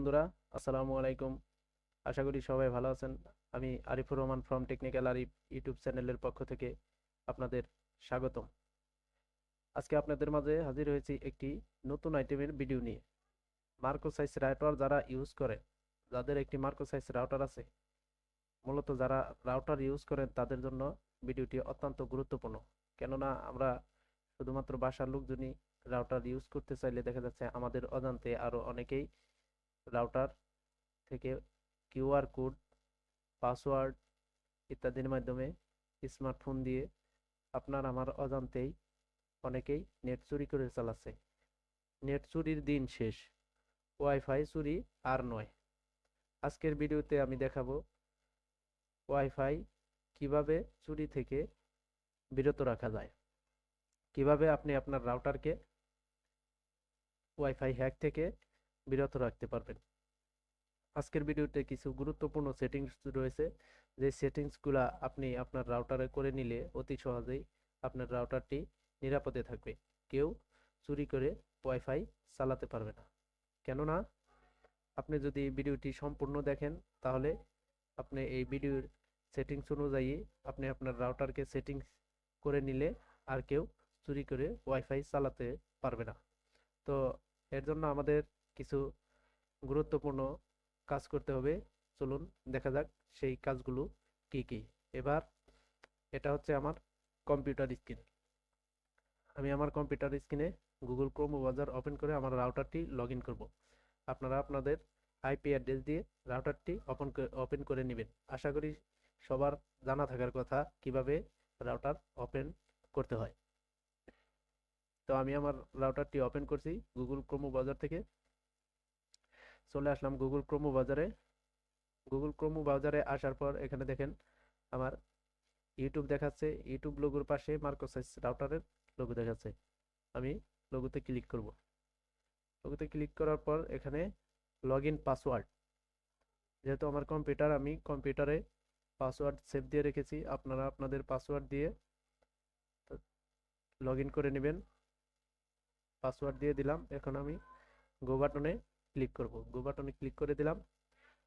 বন্ধুরা, আসসালামু আলাইকুম। আশা করি সবাই ভালো আছেন। আমি Arifur Rahman from technical Arif YouTube চ্যানেলের পক্ষ থেকে আপনাদের স্বাগতম। আজকে আপনাদের মাঝে হাজির হয়েছি একটি নতুন আইটেমের ভিডিও নিয়ে। মার্কো সাইজ রাউটার যারা ইউজ করে, যাদের একটি মার্কো সাইজ রাউটার আছে, মূলত যারা রাউটার ইউজ করেন তাদের জন্য ভিডিওটি অত্যন্ত গুরুত্বপূর্ণ। কেননা আমরা শুধুমাত্র বাসার লোকজনই রাউটার ইউজ করতে চাইলে দেখা যাচ্ছে আমাদের অজান্তে আরো অনেকেই রাউটার থেকে কিউআর কোড, পাসওয়ার্ড ইত্যাদির মাধ্যমে স্মার্টফোন দিয়ে আপনার আমার অজান্তেই অনেকেই নেট চুরি করে চালাচ্ছে। নেট চুরির দিন শেষ, ওয়াইফাই চুরি আর নয়। আজকের ভিডিওতে আমি দেখাবো ওয়াইফাই কিভাবে চুরি থেকে বিরত রাখা যায়, কিভাবে আপনি আপনার রাউটারকে ওয়াইফাই হ্যাক থেকে বিরত রাখতে পারবেন। আজকের ভিডিওতে কিছু গুরুত্বপূর্ণ সেটিংস রয়েছে, যে সেটিংসগুলো আপনি আপনার রাউটারে করে নিলে অতি সহজেই আপনার রাউটারটি নিরাপদে থাকবে। কেউ চুরি করে ওয়াইফাই চালাতে পারবে না। কেননা আপনি যদি ভিডিওটি সম্পূর্ণ দেখেন, তাহলে আপনি এই ভিডিওর সেটিংস অনুযায়ী আপনি আপনার রাউটারকে সেটিংস করে নিলে আর কেউ চুরি করে ওয়াইফাই চালাতে পারবে না। তো এর জন্য আমাদের কিছু গুরুত্বপূর্ণ কাজ করতে হবে। চলুন দেখা যাক সেই কাজগুলো কি কি। এবার এটা হচ্ছে আমার কম্পিউটার স্ক্রিন। আমি আমার কম্পিউটার স্ক্রিনে গুগল ক্রোম ব্রাউজার ওপেন করে আমার রাউটারটি লগ ইন করবো। আপনারা আপনাদের আইপি অ্যাড্রেস দিয়ে রাউটারটি ওপেন করে নেবেন। আশা করি সবার জানা থাকার কথা কিভাবে রাউটার ওপেন করতে হয়। তো আমি আমার রাউটারটি ওপেন করছি গুগল ক্রোম ব্রাউজার থেকে। চলে আসলাম গুগল ক্রোম ব্রাউজারে। গুগল ক্রোম ব্রাউজারে আসার পর এখানে দেখেন আমার ইউটিউব দেখাচ্ছে। ইউটিউব লোগোর পাশে মার্কোসাইজ রাউটারের লোগো দেখাচ্ছে। আমি লোগোতে ক্লিক করব। লোগোতে ক্লিক করার পর এখানে লগ ইন পাসওয়ার্ড, যেহেতু আমার কম্পিউটার, আমি কম্পিউটারে পাসওয়ার্ড সেভ দিয়ে রেখেছি। আপনারা আপনাদের পাসওয়ার্ড দিয়ে লগ ইন করে নেবেন। পাসওয়ার্ড দিয়ে দিলাম। এখন আমি গো বাটনে ক্লিক করব। গো বাটনে ক্লিক করে দিলাম।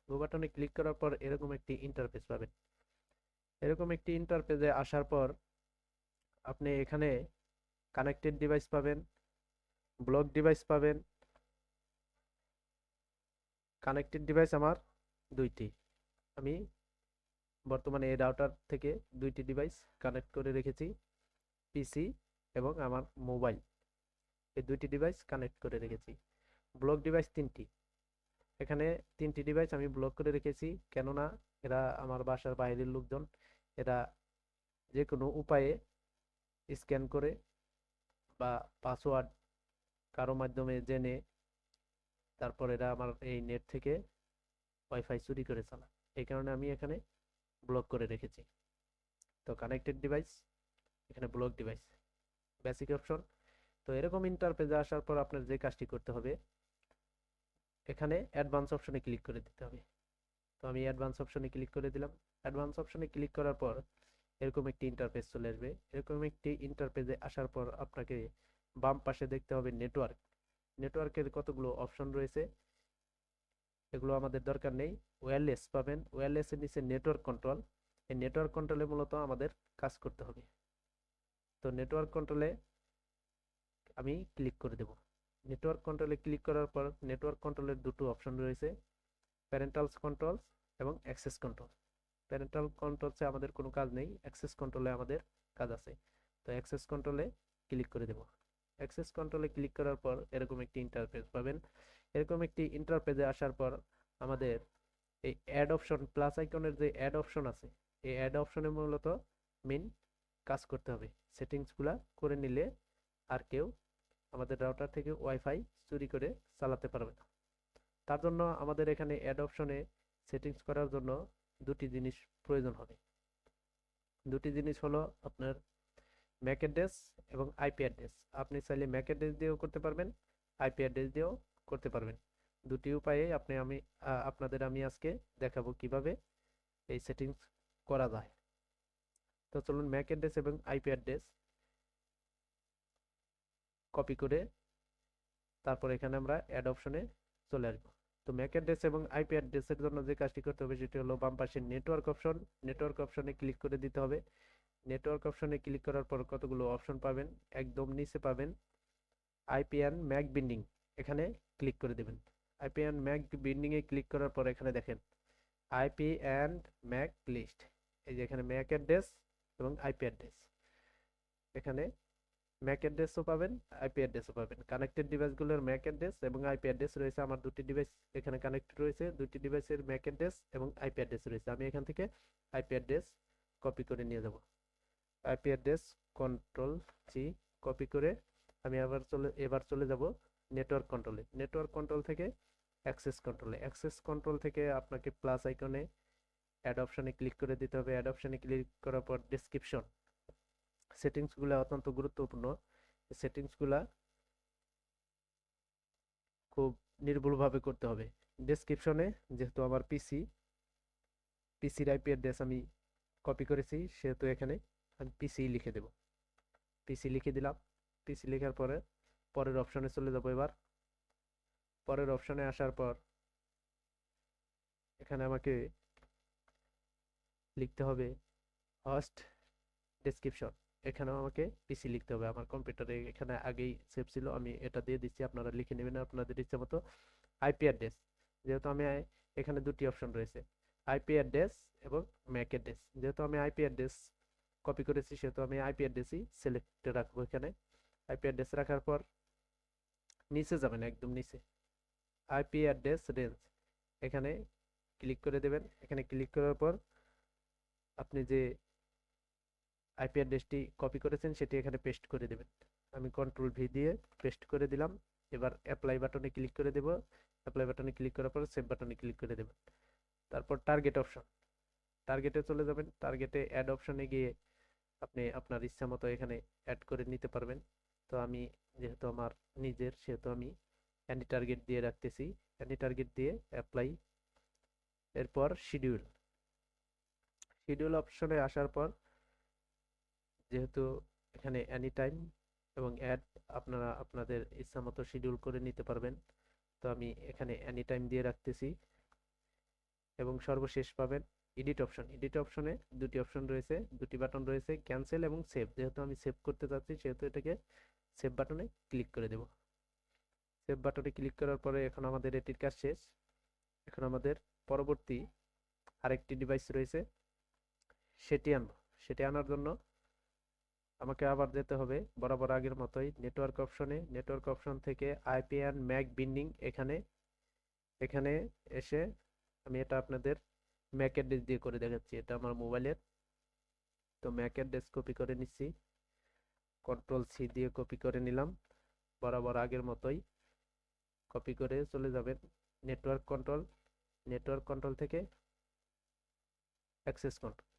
গো বাটনে ক্লিক করার পর এরকম একটি ইন্টারফেস পাবেন। এরকম একটি ইন্টারফেসে আসার পর আপনি এখানে কানেক্টেড ডিভাইস পাবেন, ব্লক ডিভাইস পাবেন। কানেক্টেড ডিভাইস আমার দুইটি। আমি বর্তমানে এই রাউটার থেকে দুইটি ডিভাইস কানেক্ট করে রেখেছি, পিসি এবং আমার মোবাইল। এই দুইটি ডিভাইস কানেক্ট করে রেখেছি। ব্লক ডিভাইস তিনটি। এখানে তিনটি ডিভাইস আমি ব্লক করে রেখেছি, কেননা এরা আমার বাসার বাইরের লোকজন। এরা যে কোনো উপায়ে স্ক্যান করে বা পাসওয়ার্ড কারো মাধ্যমে জেনে তারপর এরা আমার এই নেট থেকে ওয়াইফাই চুরি করে চালায়। এই কারণে আমি এখানে ব্লক করে রেখেছি। তো কানেক্টেড ডিভাইস, এখানে ব্লক ডিভাইস, বেসিক অপশন। তো এরকম ইন্টারফেসে আসার পর আপনার যে কাজটি করতে হবে, এখানে অ্যাডভান্স অপশনে ক্লিক করে দিতে হবে। তো আমি অ্যাডভান্স অপশনে ক্লিক করে দিলাম। অ্যাডভান্স অপশনে ক্লিক করার পর এরকম একটি ইন্টারফেস চলে আসবে। এরকম একটি ইন্টারফেসে আসার পর আপনাকে বাম পাশে দেখতে হবে নেটওয়ার্ক। নেটওয়ার্কের কতগুলো অপশন রয়েছে, এগুলো আমাদের দরকার নেই। ওয়্যারলেস পাবেন, ওয়্যারলেসের নিচে নেটওয়ার্ক কন্ট্রোল। এই নেটওয়ার্ক কন্ট্রোলে মূলত আমাদের কাজ করতে হবে। তো নেটওয়ার্ক কন্ট্রোলে আমি ক্লিক করে দেব। নেটওয়ার্ক কন্ট্রোলে ক্লিক করার পর নেটওয়ার্ক কন্ট্রোলের দুটো অপশন রয়েছে, প্যারেন্টালস কন্ট্রোলস এবং অ্যাক্সেস কন্ট্রোল। প্যারেন্টাল কন্ট্রোলসে আমাদের কোনো কাজ নেই, অ্যাক্সেস কন্ট্রোলে আমাদের কাজ আছে। তো অ্যাক্সেস কন্ট্রোলে ক্লিক করে দেব। অ্যাক্সেস কন্ট্রোলে ক্লিক করার পর এরকম একটি ইন্টারফেস পাবেন। এরকম একটি ইন্টারফেসে আসার পর আমাদের এই অ্যাড অপশন, প্লাস আইকনের যে অ্যাড অপশন আছে, এই অ্যাড অপশনে মূলত মেন কাজ করতে হবে। সেটিংসগুলা করে নিলে আর কেউ আমাদের রাউটার থেকে ওয়াইফাই চুরি করে চালাতে পারবে না। তার জন্য আমাদের এখানে অ্যাড অপশনে সেটিংস করার জন্য দুটি জিনিস প্রয়োজন হবে। দুটি জিনিস হলো আপনার ম্যাক অ্যাড্রেস এবং আইপি অ্যাড্রেস। আপনি চাইলে ম্যাক অ্যাড্রেস দিয়েও করতে পারবেন, আইপি অ্যাড্রেস দিয়েও করতে পারবেন। দুটি উপায়ে আপনাদের আমি আজকে দেখাবো কিভাবে এই সেটিংস করা যায়। তো চলুন ম্যাক অ্যাড্রেস এবং আইপি অ্যাড্রেস কপি করে তারপর এখানে আমরা অ্যাড অপশনে চলে আসবো। তো ম্যাক অ্যাড্রেস এবং আইপি অ্যাড্রেসের জন্য যে কাজটি করতে হবে সেটি হলো বাম পাশে নেটওয়ার্ক অপশন, নেটওয়ার্ক অপশনে ক্লিক করে দিতে হবে। নেটওয়ার্ক অপশনে ক্লিক করার পর কতগুলো অপশন পাবেন, একদম নিচে পাবেন আইপি অ্যান্ড ম্যাক বিন্ডিং, এখানে ক্লিক করে দেবেন। আইপি অ্যান্ড ম্যাক বিন্ডিং এ ক্লিক করার পর এখানে দেখেন আইপি অ্যান্ড ম্যাক লিস্ট, এই যে এখানে ম্যাক অ্যাড্রেস এবং আইপি অ্যাড্রেস, এখানে ম্যাক অ্যাড্রেসও পাবেন, আইপি অ্যাড্রেসও পাবেন। কানেক্টেড ডিভাইসগুলোর ম্যাক অ্যাড্রেস এবং আইপি অ্যাড্রেস রয়েছে। আমার দুটি ডিভাইস এখানে কানেক্টেড রয়েছে, দুটি ডিভাইসের ম্যাক অ্যাড্রেস এবং আইপি অ্যাড্রেস রয়েছে। আমি এখান থেকে আইপি অ্যাড্রেস কপি করে নিয়ে যাব। IP address control C copy করে আমি এবার চলে যাব নেটওয়ার্ক কন্ট্রোলে। নেটওয়ার্ক কন্ট্রোল থেকে অ্যাক্সেস কন্ট্রোলে। অ্যাক্সেস কন্ট্রোল থেকে আপনাকে প্লাস আইকনে অ্যাড অপশনে ক্লিক করে দিতে হবে। অ্যাড অপশনে ক্লিক করার পর ডেসক্রিপশন সেটিংসগুলো অত্যন্ত গুরুত্বপূর্ণ। সেটিংসগুলা খুব নির্ভুলভাবে করতে হবে। ডেসক্রিপশনে যেহেতু আমার পিসির আইপি অ্যাড্রেস আমি কপি করেছি, সেহেতু এখানে আমি পিসি লিখে দেব। পিসি লিখে দিলাম। পিসি লেখার পরে পরের অপশনে চলে যাব। এবার পরের অপশনে আসার পর এখানে আমাকে লিখতে হবে হোস্ট ডেসক্রিপশন, এখানেও আমাকে পিসি লিখতে হবে। আমার কম্পিউটারে এখানে আগেই সেভ ছিল, আমি এটা দিয়ে দিচ্ছি, আপনারা লিখে নেবেন আপনাদের ইচ্ছা মতো। আইপি অ্যাড্রেস, যেহেতু আমি এখানে দুটি অপশন রয়েছে আইপি অ্যাড্রেস এবং ম্যাক অ্যাড্রেস, যেহেতু আমি আইপি অ্যাড্রেস কপি করেছি সেহেতু আমি আইপি অ্যাড্রেসই সিলেক্ট রাখবো। এখানে আইপি অ্যাড্রেস রাখার পর নিচে যাবেন, একদম নিচে আইপি অ্যাড্রেস রেঞ্জ, এখানে ক্লিক করে দেবেন। এখানে ক্লিক করার পর আপনি যে আইপি অ্যাড্রেসটি কপি করেছেন সেটি এখানে পেস্ট করে দেবেন। আমি কন্ট্রোল ভি দিয়ে পেস্ট করে দিলাম। এবার অ্যাপ্লাই বাটনে ক্লিক করে দেব। অ্যাপ্লাই বাটনে ক্লিক করার পর সেভ বাটনে ক্লিক করে দেবেন। তারপর টার্গেট অপশন, টার্গেটে চলে যাবেন। টার্গেটে অ্যাড অপশনে গিয়ে আপনি আপনার ইচ্ছা মতো এখানে অ্যাড করে নিতে পারবেন। তো আমি যেহেতু আমার নিজের, সেহেতু আমি অ্যানি টার্গেট দিয়ে রাখতেছি। অ্যানি টার্গেট দিয়ে অ্যাপ্লাই, এরপর শিডিউল। শিডিউল অপশনে আসার পর যেহেতু এখানে এনি টাইম এবং অ্যাড আপনারা আপনাদের ইচ্ছা মতো শিডিউল করে নিতে পারবেন, তো আমি এখানে এনি টাইম দিয়ে রাখতেছি। এবং সর্বশেষ পাবেন এডিট অপশন। এডিট অপশনে দুটি অপশন রয়েছে, দুটি বাটন রয়েছে, ক্যান্সেল এবং সেভ। যেহেতু আমি সেভ করতে চাচ্ছি সেহেতু এটাকে সেভ বাটনে ক্লিক করে দেব। সেভ বাটনে ক্লিক করার পরে এখন আমাদের এটির কাজ শেষ। এখন আমাদের পরবর্তী আরেকটি ডিভাইস রয়েছে, সেটি আনবো। সেটি আনার জন্য আমাকে আবার যেতে হবে বরাবর আগের মতোই নেটওয়ার্ক অপশনে। নেটওয়ার্ক অপশন থেকে আইপি অ্যান্ড ম্যাক বিন্ডিং, এখানে এখানে এসে আমি এটা আপনাদের ম্যাক অ্যাড্রেস দিয়ে করে দেখাচ্ছি। এটা আমার মোবাইলের, তো ম্যাক অ্যাড্রেস কপি করে নিচ্ছি। কন্ট্রোল সি দিয়ে কপি করে নিলাম বরাবর আগের মতোই। কপি করে চলে যাবেন নেটওয়ার্ক কন্ট্রোল। নেটওয়ার্ক কন্ট্রোল থেকে অ্যাক্সেস কন্ট্রোল।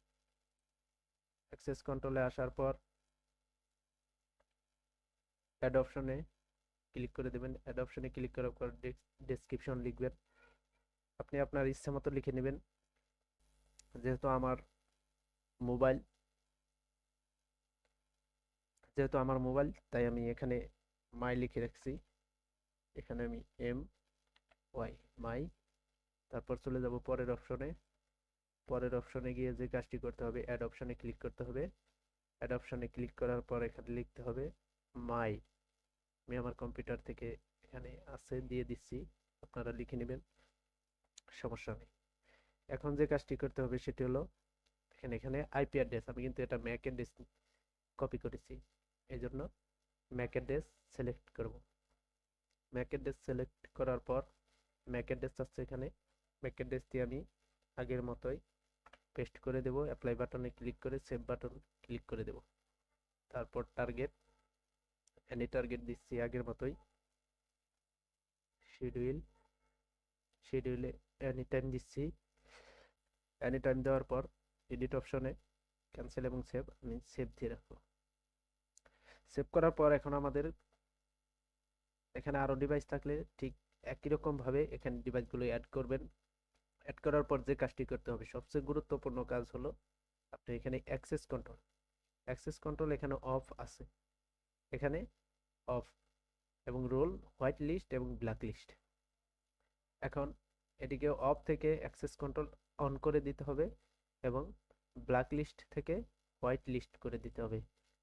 অ্যাক্সেস কন্ট্রোলে আসার পর অ্যাড অপশনে ক্লিক করে দেবেন। অ্যাড অপশনে ক্লিক করার পর ডেসক্রিপশন লিখবেন। আপনি আপনার ইচ্ছা মতো লিখে নেবেন। যেহেতু আমার মোবাইল তাই আমি এখানে মাই লিখে রাখছি। এখানে আমি এম ওয়াই মাই, তারপর চলে যাব পরের অপশনে। পরের অপশনে গিয়ে যে কাজটি করতে হবে, অ্যাড অপশনে ক্লিক করতে হবে। অ্যাড অপশনে ক্লিক করার পর এখানে লিখতে হবে মাই। আমি আমার কম্পিউটার থেকে এখানে আছে দিয়ে দিচ্ছি, আপনারা লিখে নেবেন, সমস্যা নেই। এখন যে কাজটি করতে হবে সেটি হলো এখানে এখানে আইপি অ্যাড্রেস, আমি কিন্তু এটা ম্যাক অ্যাড্রেস কপি করেছি, এই জন্য ম্যাক অ্যাড্রেস সিলেক্ট করব। ম্যাক অ্যাড্রেস সিলেক্ট করার পর ম্যাক অ্যাড্রেস আসছে এখানে। ম্যাক অ্যাড্রেস দিয়ে আমি আগের মতোই পেস্ট করে দেব। অ্যাপ্লাই বাটনে ক্লিক করে সেভ বাটন ক্লিক করে দেব। তারপর টার্গেট, এনি টার্গেট দিচ্ছি আগের মতোই। শিডিউলে এনি টাইম দিচ্ছি। এনি টাইম দেওয়ার পর এডিট অপশনে ক্যান্সেল এবং সেভ, আমি সেভ দিয়ে রাখবো। সেভ করার পর এখন আমাদের এখানে আরো ডিভাইস থাকলে ঠিক একই রকম ভাবে এখানে ডিভাইসগুলো অ্যাড করবেন। অ্যাড করার পর যে কাজটি করতে হবে, সবচেয়ে গুরুত্বপূর্ণ কাজ হলো আপনি এখানে অ্যাক্সেস কন্ট্রোল। অ্যাক্সেস কন্ট্রোল এখানে অফ আছে, এখানে অফ এবং রোল হোয়াইট লিস্ট এবং ব্ল্যাক লিস্ট। এখন এটিকে অফ থেকে অ্যাক্সেস কন্ট্রোল অন করে দিতে হবে এবং ব্ল্যাক লিস্ট থেকে হোয়াইট লিস্ট করে দিতে হবে।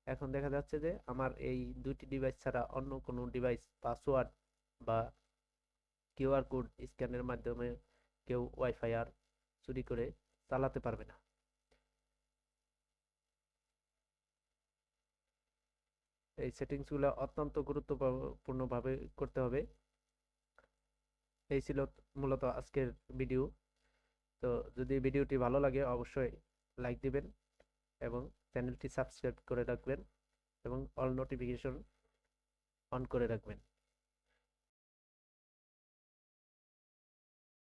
এখন দেখা যাচ্ছে যে আমার এই দুইটি ডিভাইস ছাড়া অন্য কোনো ডিভাইস পাসওয়ার্ড বা কিউআর কোড স্ক্যানের মাধ্যমে কেউ ওয়াইফাই আর চুরি করে চালাতে পারবে না। এই সেটিংসগুলো অত্যন্ত গুরুত্বপূর্ণভাবে করতে হবে। এই ছিল মূলত আজকের ভিডিও। তো যদি ভিডিওটি ভালো লাগে অবশ্যই লাইক দিবেন এবং চ্যানেলটি সাবস্ক্রাইব করে রাখবেন এবং অল নোটিফিকেশন অন করে রাখবেন।